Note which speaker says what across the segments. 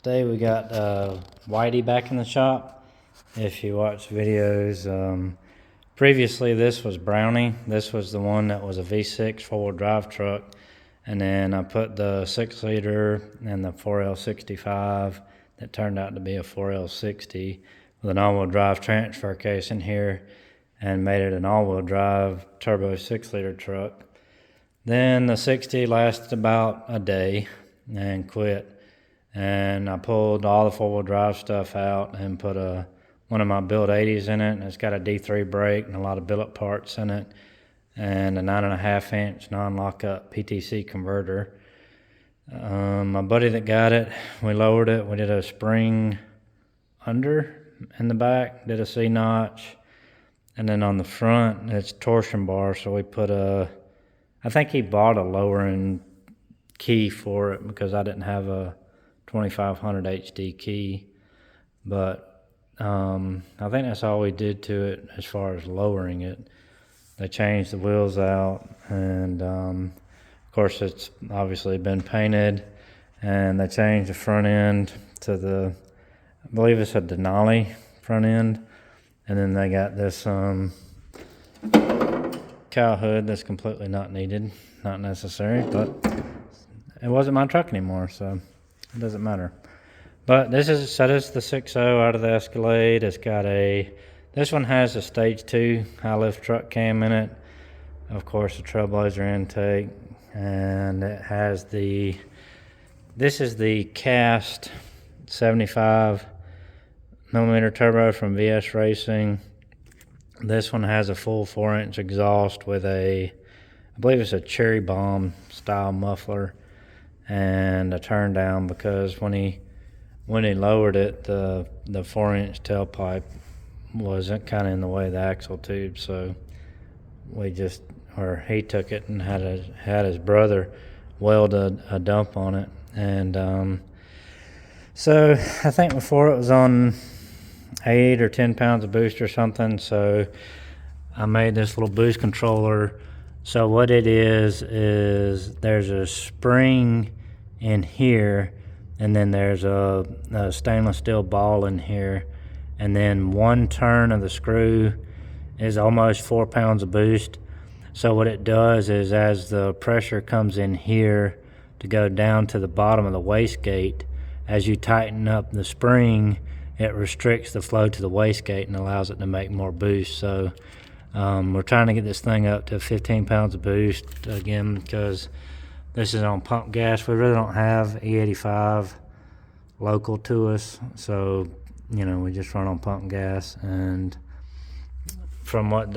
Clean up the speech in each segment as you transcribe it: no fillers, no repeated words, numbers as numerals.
Speaker 1: Today we got Whitey back in the shop. If you watch videos, previously this was Brownie. This was the one that was a V6 four-wheel drive truck. And then I put the 6-liter and the 4L65 that turned out to be a 4L60 with an all-wheel drive transfer case in here and made it an all-wheel drive turbo 6-liter truck. Then the 60 lasted about a day and quit. And I pulled all the four-wheel drive stuff out and put one of my build 80s in it, and it's got a D3 brake and a lot of billet parts in it, and a 9.5-inch non-lockup PTC converter. My buddy that got it, we lowered it. We did a spring under in the back, did a C-notch, and then on the front, it's torsion bar, so we put I think he bought a lowering key for it because I didn't have a 2500 HD key, but I think that's all we did to it as far as lowering it. They changed the wheels out, and of course it's obviously been painted, and they changed the front end to I believe it's a Denali front end, and then they got this cow hood that's completely not needed, not necessary, but it wasn't my truck anymore, so it doesn't matter. But this is the 6.0 out of the Escalade. It's got this one has a stage 2 high lift truck cam in it. Of course, the Trailblazer intake, and it has this is the cast 75 millimeter turbo from VS Racing. This one has a full 4-inch exhaust with I believe it's a cherry bomb style muffler, and a turn down because when he lowered it, the 4-inch tailpipe was kind of in the way of the axle tube, so he took it and had his brother weld a dump on it, and so I think before it was on 8 or 10 pounds of boost or something, so I made this little boost controller. So what it is there's a spring in here, and then there's a stainless steel ball in here, and then one turn of the screw is almost 4 pounds of boost. So what it does is, as the pressure comes in here to go down to the bottom of the wastegate, as you tighten up the spring, it restricts the flow to the wastegate and allows it to make more boost. So we're trying to get this thing up to 15 pounds of boost again, because this is on pump gas. We really don't have E85 local to us, so we just run on pump gas. And from what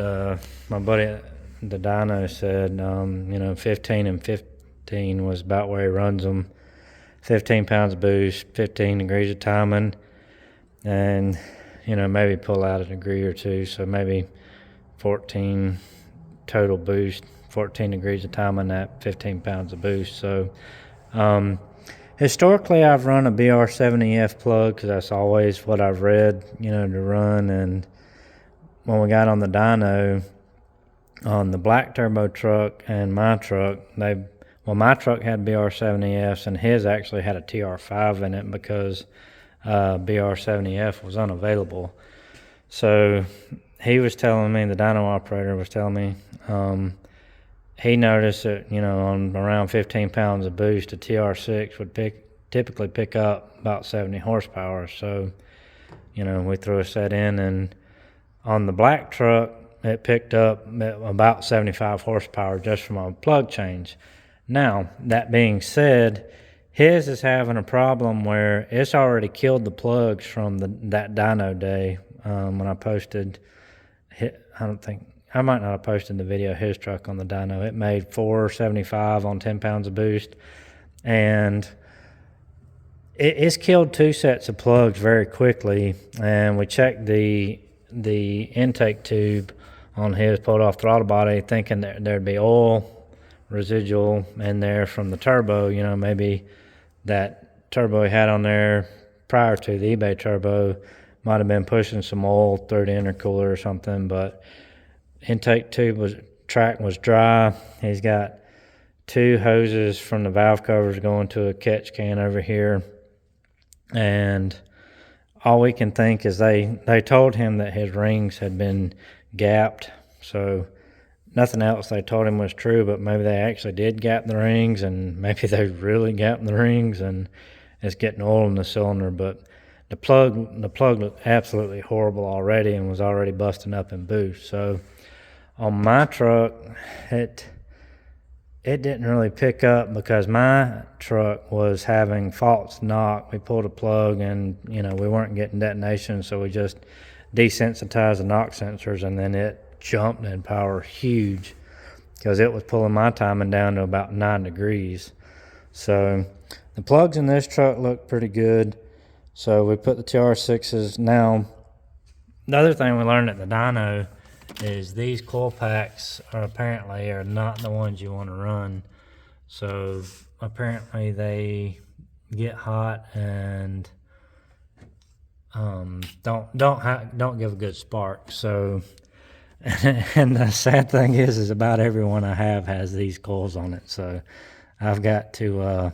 Speaker 1: my buddy the dyno said, 15 and 15 was about where he runs them. 15 pounds of boost, 15 degrees of timing, and maybe pull out a degree or two, so maybe 14 total boost, 14 degrees of timing at 15 pounds of boost. So historically I've run a BR70F plug because that's always what I've read to run. And when we got on the dyno on the black turbo truck and my truck, my truck had BR70Fs and his actually had a TR5 in it because BR70F was unavailable. So he was telling me, the dyno operator was telling me, he noticed that, on around 15 pounds of boost, a TR6 would typically pick up about 70 horsepower. So, we threw a set in, and on the black truck, it picked up about 75 horsepower just from a plug change. Now, that being said, his is having a problem where it's already killed the plugs from that dyno day when I posted. I might not have posted the video of his truck on the dyno. It made 475 on 10 pounds of boost, and it's killed 2 sets of plugs very quickly. And we checked the intake tube on his, pulled off throttle body, thinking that there'd be oil residual in there from the turbo. Maybe that turbo he had on there prior to the eBay turbo might have been pushing some oil through the intercooler or something, but intake tube track was dry. He's got 2 hoses from the valve covers going to a catch can over here, And all we can think is they told him that his rings had been gapped, so nothing else they told him was true, but maybe they actually did gap the rings, and maybe they really gapped the rings, and it's getting oil in the cylinder. But the plug looked absolutely horrible already and was already busting up in boost. So on my truck, it didn't really pick up because my truck was having false knock. We pulled a plug and, we weren't getting detonation, so we just desensitized the knock sensors, and then it jumped in power huge because it was pulling my timing down to about 9 degrees. So the plugs in this truck look pretty good. So we put the TR6s. Now, the other thing we learned at the dyno is these coil packs are not the ones you want to run. So apparently they get hot and don't give a good spark. So and the sad thing is about everyone I have has these coils on it. So I've got to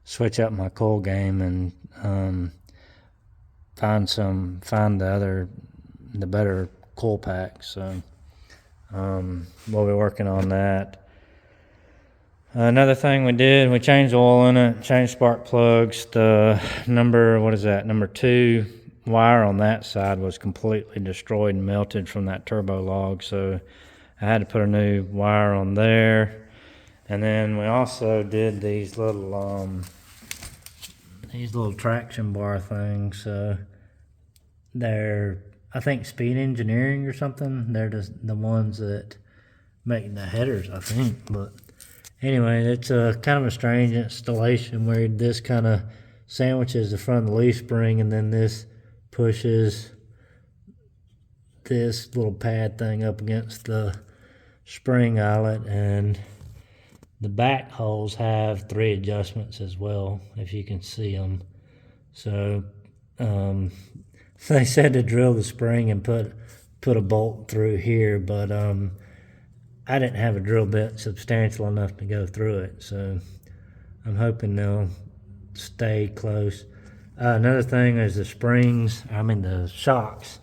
Speaker 1: switch up my coil game and find the better coil packs. So we'll be working on that. Another thing we did, we changed oil in it, changed spark plugs. The number 2 wire on that side was completely destroyed and melted from that turbo log, so I had to put a new wire on there. And then we also did these little traction bar things. They're, I think, Speed Engineering or something. They're just the ones that make the headers, I think. But anyway, it's a kind of a strange installation where this kind of sandwiches the front of the leaf spring, and then this pushes this little pad thing up against the spring eyelet, and the back holes have 3 adjustments as well, if you can see them. So they said to drill the spring and put a bolt through here, but I didn't have a drill bit substantial enough to go through it, so I'm hoping they'll stay close. Another thing is the shocks.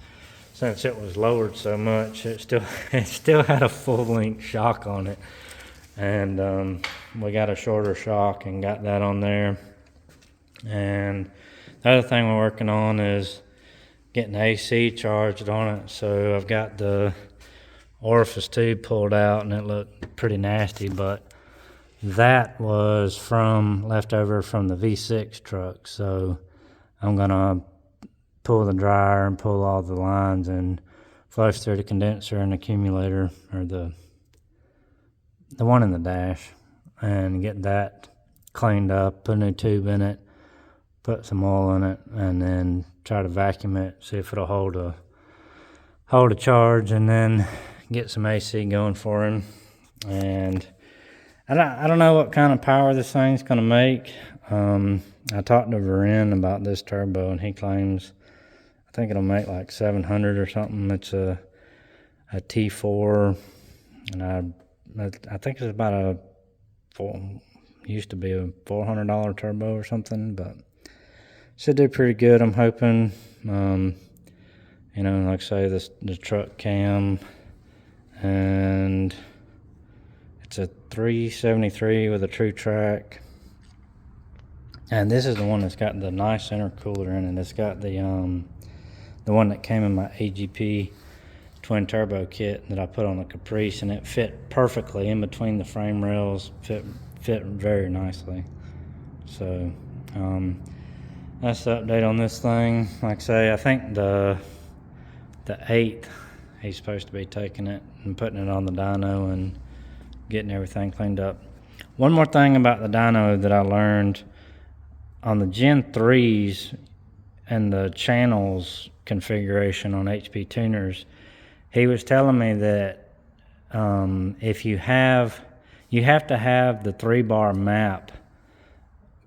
Speaker 1: Since it was lowered so much, it still had a full-length shock on it, and we got a shorter shock and got that on there. And the other thing we're working on is getting AC charged on it. So I've got the orifice tube pulled out, and it looked pretty nasty, but that was leftover from the V6 truck. So I'm gonna pull the dryer and pull all the lines and flush through the condenser and accumulator, or the one in the dash, and get that cleaned up, put a new tube in it, put some oil in it, and then try to vacuum it, see if it'll hold a charge, and then get some AC going for him. And I don't know what kind of power this thing's gonna make. I talked to Varen about this turbo, and he claims, I think it'll make like 700 or something. It's a T4, and I think it's about used to be a $400 turbo or something, but should do pretty good, I'm hoping. Like I say, the truck cam, and it's a 373 with a true track. And this is the one that's got the nice intercooler in it. It's got the one that came in my AGP twin turbo kit that I put on the Caprice, and it fit perfectly in between the frame rails. Fit very nicely. So that's the update on this thing. Like I say, I think the 8th he's supposed to be taking it and putting it on the dyno and getting everything cleaned up. One more thing about the dyno that I learned on the Gen 3s and the channels configuration on HP tuners, he was telling me that if you have to have the 3-bar map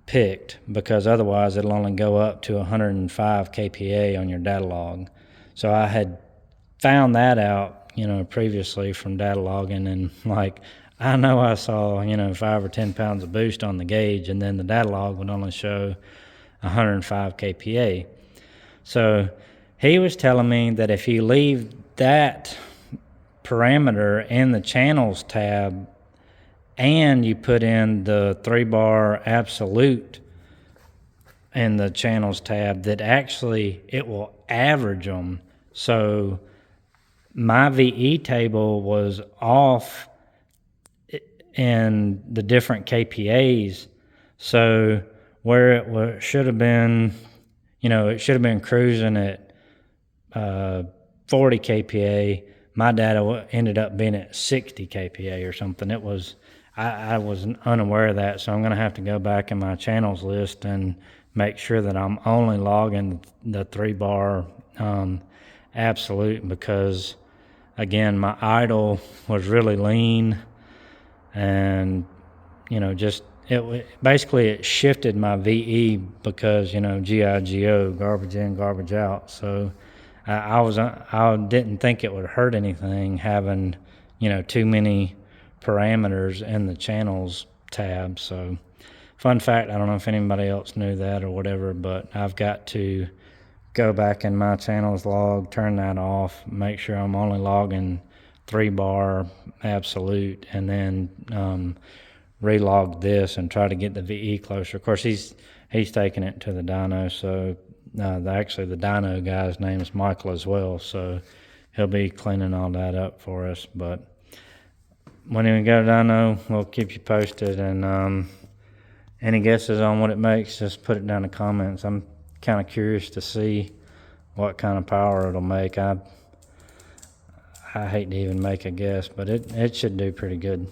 Speaker 1: picked, because otherwise it'll only go up to 105 kPa on your data log. So I had found that out, previously from data logging, and I know I saw, 5 or 10 pounds of boost on the gauge, and then the data log would only show 105 kPa. So he was telling me that if you leave that parameter in the channels tab and you put in the 3-bar absolute in the channels tab, that actually it will average them. So my VE table was off in the different KPAs. So where it should have been, it should have been cruising at 40 kPa. My data ended up being at 60 kPa or something. It was, I was unaware of that, so I'm going to have to go back in my channels list and make sure that I'm only logging the 3-bar absolute, because again, my idle was really lean, and just basically it shifted my VE because GIGO, garbage in, garbage out. So I didn't think it would hurt anything having too many parameters in the channels tab. So fun fact, I don't know if anybody else knew that or whatever, but I've got to go back in my channels log, turn that off, make sure I'm only logging 3-bar absolute, and then relog this and try to get the VE closer. Of course, he's taking it to the dyno, so actually the dyno guy's name is Michael as well, so he'll be cleaning all that up for us. But when we go to dyno, we'll keep you posted, and any guesses on what it makes, just put it down in the comments. I'm kind of curious to see what kind of power it'll make. I hate to even make a guess, but it should do pretty good.